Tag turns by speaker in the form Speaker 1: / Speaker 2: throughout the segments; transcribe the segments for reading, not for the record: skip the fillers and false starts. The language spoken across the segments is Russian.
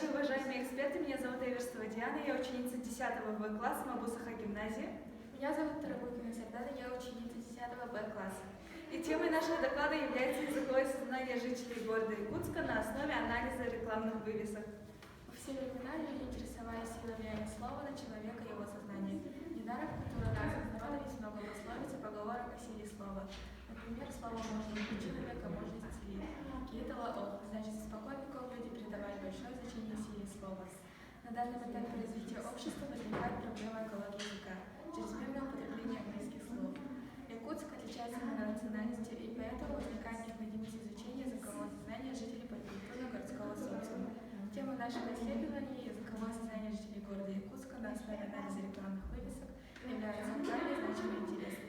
Speaker 1: Здравствуйте, уважаемые эксперты, меня зовут Эверстова Диана, я ученица 10 Б класса Мабусаха гимназии.
Speaker 2: Меня зовут Тарабукина Сардана, я ученица 10 Б класса.
Speaker 1: И темой нашего доклада является языковое сознание жителей города Якутска на основе анализа рекламных вывесок.
Speaker 2: Во все времена люди интересовались силой влияния слова на человека и его сознание. Недаром в культуре разных народов есть много пословиц и поговорок о силе слова. Например, слово может убить человека, может исцелить. Киитала ох, значит, с испокон веков люди придавали большое значение силе слова. На данном этапе развития общества возникает проблема экологии языка, чрезмерное употребление английских слов. Якутск отличается многонациональностью, и поэтому возникает необходимость изучения языкового сознания жителей культурно-городского социума. Тема нашего исследования – языковое сознание жителей города Якутска на основе анализа рекламных вывесок является актуальной, значимой и интересной.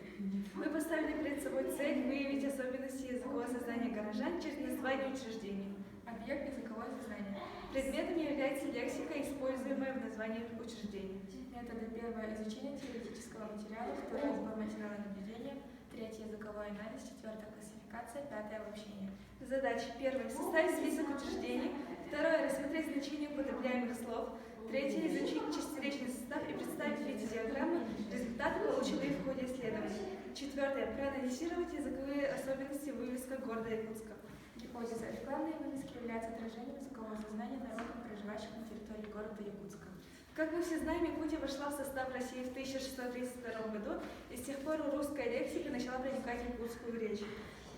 Speaker 1: Мы поставили перед собой цель выявить особенности языкового сознания горожан через название учреждений.
Speaker 2: Объект – языковое сознание.
Speaker 1: Предметами является лексика, используемая в названиях учреждений.
Speaker 2: Методы: первое – изучение теоретического материала, второе – сбор материала наблюдения, третье – языковой анализ, четвертое – классификация, пятое – обобщение.
Speaker 1: Задачи: первое – составить список учреждений, второе – рассмотреть значение употребляемых слов, третье – изучить чисторечный состав и представить в виде диаграммы результаты, полученные в ходе исследования. Четвертое – проанализировать языковые особенности в вывесках города Якутска.
Speaker 2: Гипотеза: рекламные вывески являются отражением языкового сознания народов, проживающих на территории города Якутска.
Speaker 1: Как мы все знаем, Якутия вошла в состав России в 1632 году, и с тех пор русская лексика начала проникать в якутскую речь.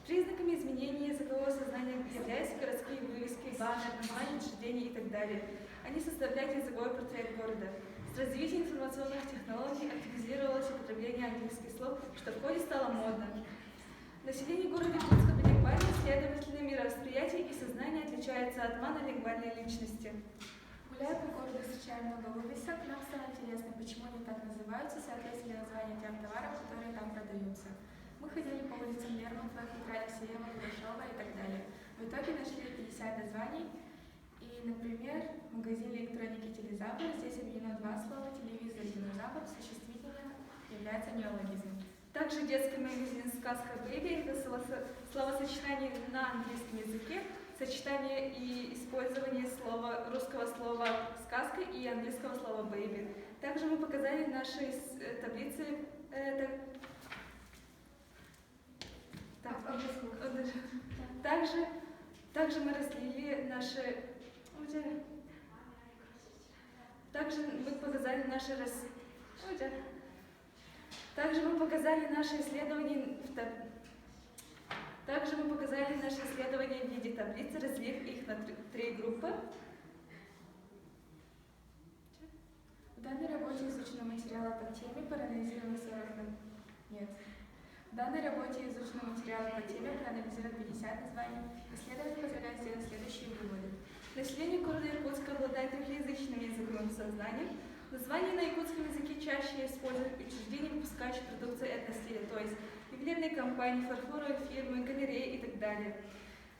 Speaker 1: Признаками изменения языкового сознания являются городские вывески, баннеры, названия учреждений и так далее. Они составляют языковой портрет города. С развитием информационных технологий активизировалось употребление английских слов, что в ходе стало модным. Население города Якутска билингвально, следовательно, мировосприятие и сознание отличается от монолингвальной личности.
Speaker 2: Гуляя по городу, встречаем много вывесок, нам стало интересно, почему они так называются, соответственно названия тем товарам, которые там продаются. Мы ходили по улицам Лермонтова, Петра Алексеева, Курашова и так далее. В итоге нашли 50 названий. И, например, магазин электроники «Телезавр», здесь объединено два слова: телевизор и динозавр, существительное является неологизмом.
Speaker 1: Также детский магазин «Сказка Бэби» – это словосочетание на английском языке, сочетание и использование русского слова «сказка» и английского слова «бэйби». Также мы показали наши таблицы. Также мы разделили наши. Также мы показали наши исследования в виде таблицы, разделив их на три группы.
Speaker 2: В данной работе изучено материалы по теме, проанализировано 50 названий. Исследование позволяет сделать следующие выводы.
Speaker 1: Население города Иркутска обладает трехязычным языковым сознанием. Названия на якутском языке чаще используют учреждения, выпускающие продукцию этностиля, то есть ювелирные компании, фарфоровые фирмы, галереи и так далее.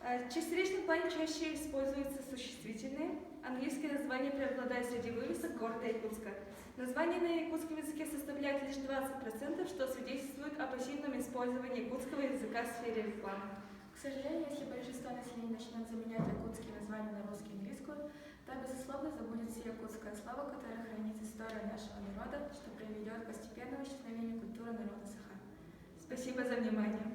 Speaker 1: В чисторечном плане чаще используются существительные. Английские названия преобладают среди вывесок города Якутска. Названия на якутском языке составляют лишь 20%, что свидетельствует о пассивном использовании якутского языка в сфере рекламы.
Speaker 2: К сожалению, если большинство населения начнет заменять якутские названия на русский и английскую, то, безусловно, забудется якутская слава, которая хранит историю нашего народа, что приведет к постепенному исчезновению культуры народа Саха.
Speaker 1: Спасибо за внимание.